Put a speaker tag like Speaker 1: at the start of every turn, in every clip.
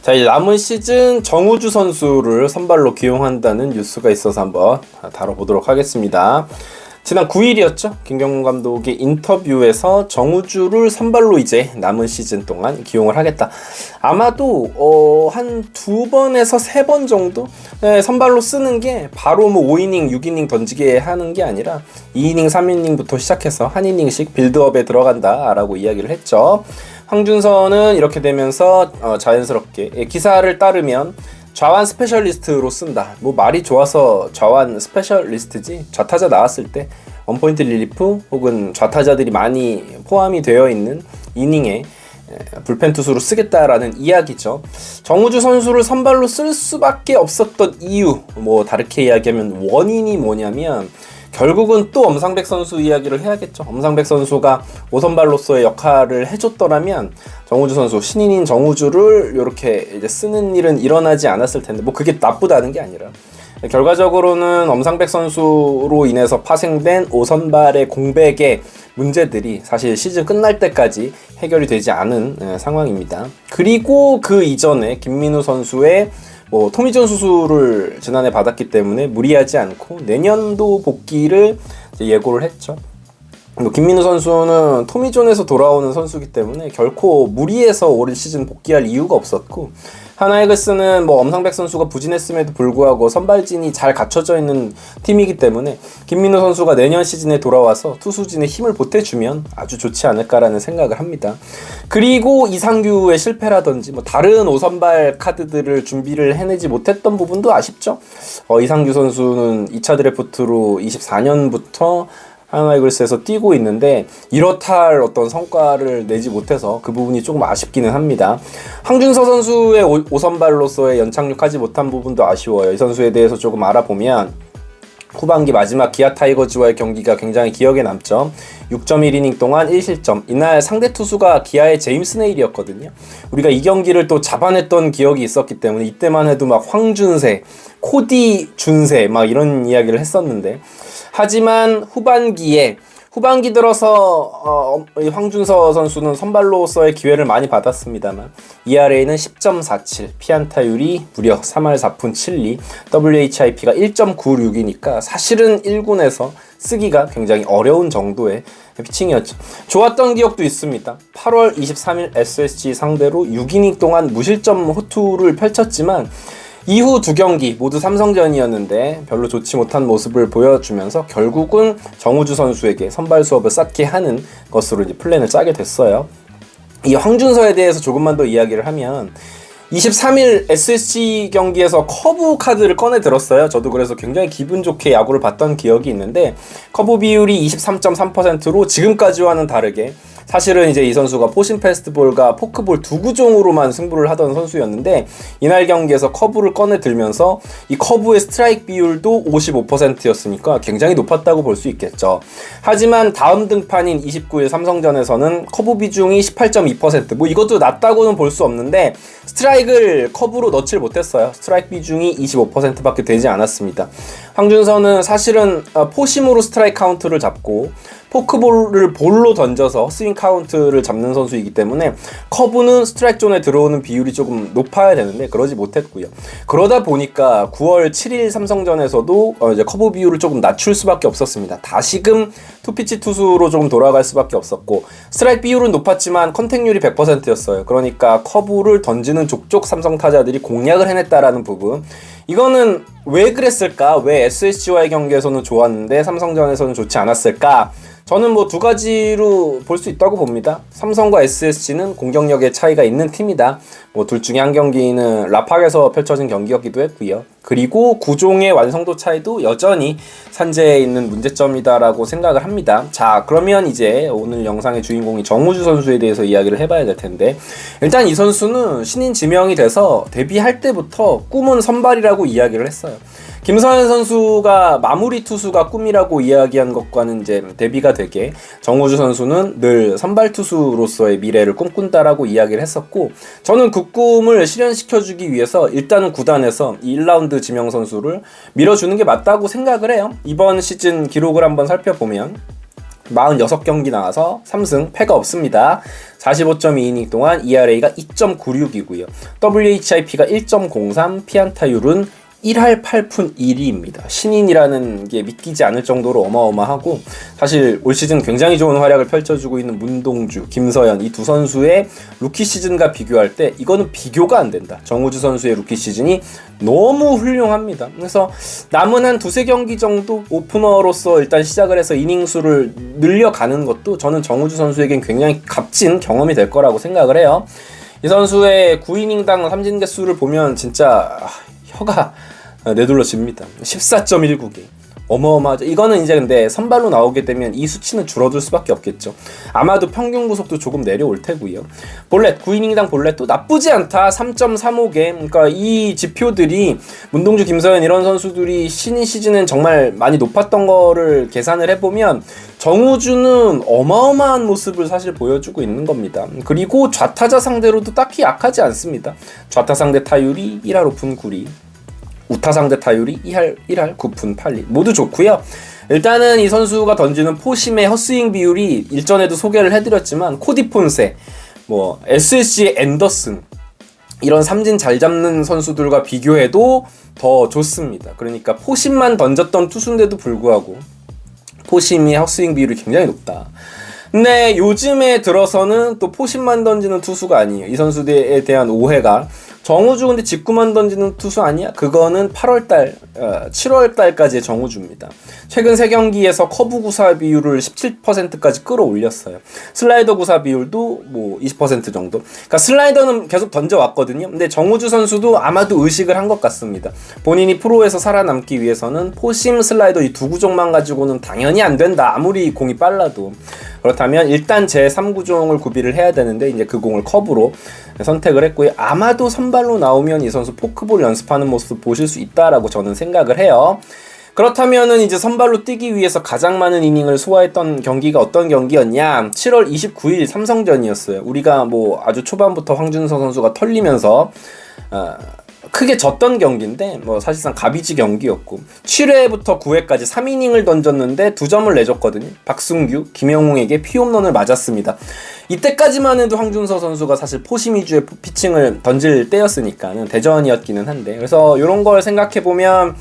Speaker 1: 자, 이제 남은 시즌 정우주 선수를 선발로 기용한다는 뉴스가 있어서 한번 다뤄보도록 하겠습니다. 지난 9일이었죠. 김경문 감독의 인터뷰에서 정우주를 선발로 이제 남은 시즌 동안 기용을 하겠다. 아마도 한 2번에서 3번 정도 선발로 쓰는 게 바로 뭐 5이닝, 6이닝 던지게 하는 게 아니라 2이닝, 3이닝부터 시작해서 한 이닝씩 빌드업에 들어간다라고 이야기를 했죠. 황준서는 이렇게 되면서 자연스럽게 기사를 따르면 좌완 스페셜리스트로 쓴다. 뭐 말이 좋아서 좌완 스페셜리스트지, 좌타자 나왔을 때 원포인트 릴리프 혹은 좌타자들이 많이 포함이 되어 있는 이닝에 불펜 투수로 쓰겠다라는 이야기죠. 정우주 선수를 선발로 쓸 수밖에 없었던 이유, 뭐 다르게 이야기하면 원인이 뭐냐면 결국은 또 엄상백 선수 이야기를 해야겠죠. 엄상백 선수가 5선발로서의 역할을 해줬더라면 정우주 선수, 신인인 정우주를 이렇게 이제 쓰는 일은 일어나지 않았을 텐데, 뭐 그게 나쁘다는 게 아니라 결과적으로는 엄상백 선수로 인해서 파생된 5선발의 공백의 문제들이 사실 시즌 끝날 때까지 해결이 되지 않은 상황입니다. 그리고 그 이전에 김민우 선수의 토미존 수술을 지난해 받았기 때문에 무리하지 않고 내년도 복귀를 예고를 했죠. 김민우 선수는 토미존에서 돌아오는 선수이기 때문에 결코 무리해서 올 시즌 복귀할 이유가 없었고, 하나이글스는 엄상백 선수가 부진했음에도 불구하고 선발진이 잘 갖춰져 있는 팀이기 때문에 김민우 선수가 내년 시즌에 돌아와서 투수진에 힘을 보태주면 아주 좋지 않을까라는 생각을 합니다. 그리고 이상규의 실패라든지 다른 5선발 카드들을 준비를 해내지 못했던 부분도 아쉽죠. 이상규 선수는 2차 드래프트로 24년부터 하나이글스에서 뛰고 있는데 이렇다 할 어떤 성과를 내지 못해서 그 부분이 조금 아쉽기는 합니다. 황준서 선수의 5선발로서의 연착륙하지 못한 부분도 아쉬워요. 이 선수에 대해서 조금 알아보면 후반기 마지막 기아 타이거즈와의 경기가 굉장히 기억에 남죠. 6.1이닝 동안 1실점. 이날 상대 투수가 기아의 제임스 네일이었거든요. 우리가 이 경기를 또 잡아냈던 기억이 있었기 때문에 이때만 해도 막 황준세, 코디 준세 막 이런 이야기를 했었는데, 하지만 후반기 들어서 황준서 선수는 선발로서의 기회를 많이 받았습니다만 ERA는 10.47, 피안타율이 무려 3할 4푼 7리, WHIP가 1.96이니까 사실은 1군에서 쓰기가 굉장히 어려운 정도의 피칭이었죠. 좋았던 기억도 있습니다. 8월 23일 SSG 상대로 6이닝 동안 무실점 호투를 펼쳤지만 이후 2경기 모두 삼성전이었는데 별로 좋지 못한 모습을 보여주면서 결국은 정우주 선수에게 선발 수업을 쌓게 하는 것으로 이제 플랜을 짜게 됐어요. 이 황준서에 대해서 조금만 더 이야기를 하면 23일 SSG 경기에서 커브 카드를 꺼내 들었어요. 저도 그래서 굉장히 기분 좋게 야구를 봤던 기억이 있는데, 커브 비율이 23.3%로 지금까지와는 다르게 사실은 이제 이 선수가 포신 패스트볼과 포크볼 두 구종으로만 승부를 하던 선수였는데 이날 경기에서 커브를 꺼내 들면서 이 커브의 스트라이크 비율도 55%였으니까 굉장히 높았다고 볼 수 있겠죠. 하지만 다음 등판인 29일 삼성전에서는 커브 비중이 18.2%, 이것도 낮다고는 볼 수 없는데 스트라이크를 커브로 넣질 못했어요. 스트라이크 비중이 25%밖에 되지 않았습니다. 황준서는 사실은 포심으로 스트라이크 카운트를 잡고 포크볼을 볼로 던져서 스윙 카운트를 잡는 선수이기 때문에 커브는 스트라이크 존에 들어오는 비율이 조금 높아야 되는데 그러지 못했고요. 그러다 보니까 9월 7일 삼성전에서도 이제 커브 비율을 조금 낮출 수밖에 없었습니다. 다시금 투피치 투수로 조금 돌아갈 수밖에 없었고, 스트라이크 비율은 높았지만 컨택률이 100%였어요. 그러니까 커브를 던지는 족족 삼성 타자들이 공략을 해냈다라는 부분, 이거는 왜 그랬을까? 왜 SSG와의 경기에서는 좋았는데 삼성전에서는 좋지 않았을까? 저는 두 가지로 볼 수 있다고 봅니다. 삼성과 SSG는 공격력의 차이가 있는 팀이다. 둘 중에 한 경기는 라팍에서 펼쳐진 경기였기도 했고요. 그리고 구종의 완성도 차이도 여전히 산재에 있는 문제점이다라고 생각을 합니다. 자, 그러면 이제 오늘 영상의 주인공이 정우주 선수에 대해서 이야기를 해봐야 될 텐데, 일단 이 선수는 신인 지명이 돼서 데뷔할 때부터 꿈은 선발이라고 이야기를 했어요. 김서현 선수가 마무리 투수가 꿈이라고 이야기한 것과는 이제 대비가 되게 정우주 선수는 늘 선발 투수로서의 미래를 꿈꾼다라고 이야기를 했었고, 저는 그 꿈을 실현시켜주기 위해서 일단은 구단에서 이 1라운드 지명 선수를 밀어주는 게 맞다고 생각을 해요. 이번 시즌 기록을 한번 살펴보면 46경기 나와서 3승, 패가 없습니다. 45.2이닝 동안 ERA가 2.96이고요. WHIP가 1.03, 피안타율은 1할 8푼 1리입니다. 신인이라는 게 믿기지 않을 정도로 어마어마하고, 사실 올 시즌 굉장히 좋은 활약을 펼쳐주고 있는 문동주, 김서현 이 두 선수의 루키 시즌과 비교할 때 이거는 비교가 안 된다. 정우주 선수의 루키 시즌이 너무 훌륭합니다. 그래서 남은 한 두세 경기 정도 오프너로서 일단 시작을 해서 이닝 수를 늘려가는 것도 저는 정우주 선수에겐 굉장히 값진 경험이 될 거라고 생각을 해요. 이 선수의 9이닝당 삼진 개수를 보면 진짜 혀가 내둘러집니다. 14.19개. 어마어마하죠. 이거는 이제 근데 선발로 나오게 되면 이 수치는 줄어들 수밖에 없겠죠. 아마도 평균 구속도 조금 내려올 테고요. 볼넷, 9이닝당 볼넷도 나쁘지 않다. 3.35개. 그러니까 이 지표들이 문동주, 김서현 이런 선수들이 신인 시즌엔 정말 많이 높았던 거를 계산을 해보면 정우주는 어마어마한 모습을 사실 보여주고 있는 겁니다. 그리고 좌타자 상대로도 딱히 약하지 않습니다. 좌타 상대 타율이 1할 5푼 9리, 우타 상대 타율이 1할 9푼 8리 모두 좋고요. 일단은 이 선수가 던지는 포심의 헛스윙 비율이 일전에도 소개를 해드렸지만 코디 폰세, SSG의 앤더슨 이런 삼진 잘 잡는 선수들과 비교해도 더 좋습니다. 그러니까 포심만 던졌던 투수인데도 불구하고 포심의 헛스윙 비율이 굉장히 높다. 근데 요즘에 들어서는 또 포심만 던지는 투수가 아니에요. 이 선수들에 대한 오해가 정우주 근데 직구만 던지는 투수 아니야? 그거는 8월달, 7월달까지의 정우주입니다. 최근 3경기에서 커브 구사 비율을 17%까지 끌어올렸어요. 슬라이더 구사 비율도 20% 정도. 그러니까 슬라이더는 계속 던져왔거든요. 근데 정우주 선수도 아마도 의식을 한 것 같습니다. 본인이 프로에서 살아남기 위해서는 포심, 슬라이더 이 두 구종만 가지고는 당연히 안 된다. 아무리 공이 빨라도. 그렇다면 일단 제 3구종을 구비를 해야 되는데 이제 그 공을 커브로 선택을 했고요. 아마도 선발로 나오면 이 선수 포크볼 연습하는 모습 보실 수 있다라고 저는 생각을 해요. 그렇다면은 이제 선발로 뛰기 위해서 가장 많은 이닝을 소화했던 경기가 어떤 경기였냐? 7월 29일 삼성전이었어요. 우리가 아주 초반부터 황준서 선수가 털리면서 크게 졌던 경기인데 사실상 가비지 경기였고 7회부터 9회까지 3이닝을 던졌는데 2점을 내줬거든요. 박승규, 김영웅에게 피홈런을 맞았습니다. 이때까지만 해도 황준서 선수가 사실 포심 위주의 피칭을 던질 때였으니까는 대전이었기는 한데, 그래서 이런 걸 생각해보면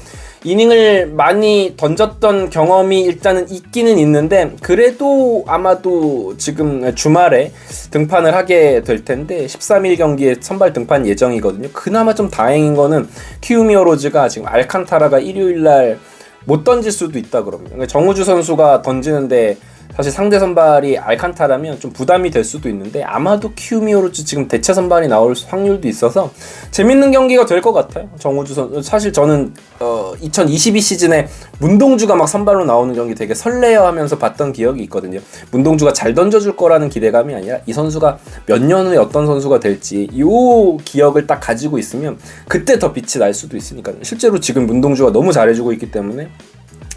Speaker 1: 이닝을 많이 던졌던 경험이 일단은 있기는 있는데, 그래도 아마도 지금 주말에 등판을 하게 될 텐데 13일 경기에 선발 등판 예정이거든요. 그나마 좀 다행인 거는 키우미어 로즈가 지금 알칸타라가 일요일날 못 던질 수도 있다 그럽니다. 정우주 선수가 던지는데 사실 상대 선발이 알칸타라면 좀 부담이 될 수도 있는데 아마도 키우미오로즈 지금 대체 선발이 나올 확률도 있어서 재밌는 경기가 될 것 같아요. 정우주 선수 사실 저는 2022 시즌에 문동주가 막 선발로 나오는 경기 되게 설레어하면서 봤던 기억이 있거든요. 문동주가 잘 던져줄 거라는 기대감이 아니라 이 선수가 몇 년 후에 어떤 선수가 될지 이 기억을 딱 가지고 있으면 그때 더 빛이 날 수도 있으니까. 실제로 지금 문동주가 너무 잘해주고 있기 때문에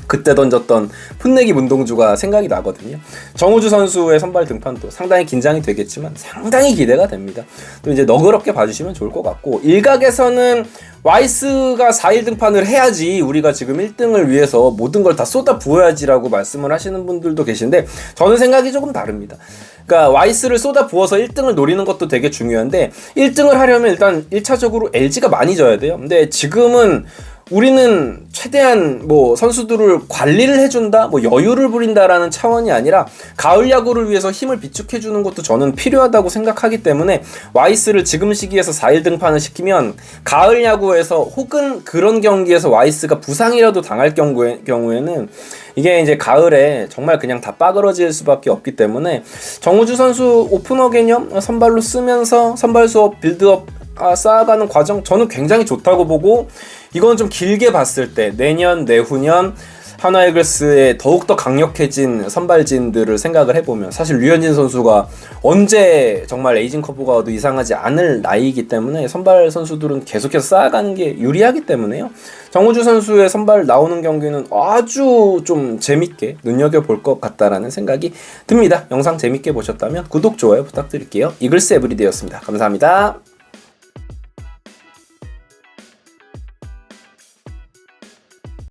Speaker 1: 그때 던졌던 풋내기 문동주가 생각이 나거든요. 정우주 선수의 선발 등판도 상당히 긴장이 되겠지만 상당히 기대가 됩니다. 또 이제 너그럽게 봐주시면 좋을 것 같고, 일각에서는 와이스가 4일 등판을 해야지 우리가 지금 1등을 위해서 모든 걸 다 쏟아 부어야지라고 말씀을 하시는 분들도 계신데 저는 생각이 조금 다릅니다. 그러니까 와이스를 쏟아 부어서 1등을 노리는 것도 되게 중요한데 1등을 하려면 일단 1차적으로 LG가 많이 져야 돼요. 근데 지금은 우리는 최대한 선수들을 관리를 해준다, 여유를 부린다라는 차원이 아니라 가을 야구를 위해서 힘을 비축해주는 것도 저는 필요하다고 생각하기 때문에 와이스를 지금 시기에서 4일 등판을 시키면 가을 야구에서 혹은 그런 경기에서 와이스가 부상이라도 당할 경우에는 이게 이제 가을에 정말 그냥 다 빠그러질 수밖에 없기 때문에 정우주 선수 오프너 개념 선발로 쓰면서 선발 수업 빌드업 쌓아가는 과정 저는 굉장히 좋다고 보고, 이건 좀 길게 봤을 때 내년 내후년 하나 이글스의 더욱더 강력해진 선발진들을 생각을 해보면 사실 류현진 선수가 언제 정말 에이징 커브가 와도 이상하지 않을 나이이기 때문에 선발 선수들은 계속해서 쌓아가는 게 유리하기 때문에요. 정우주 선수의 선발 나오는 경기는 아주 좀 재밌게 눈여겨볼 것 같다라는 생각이 듭니다. 영상 재밌게 보셨다면 구독, 좋아요 부탁드릴게요. 이글스 에브리데이였습니다. 감사합니다.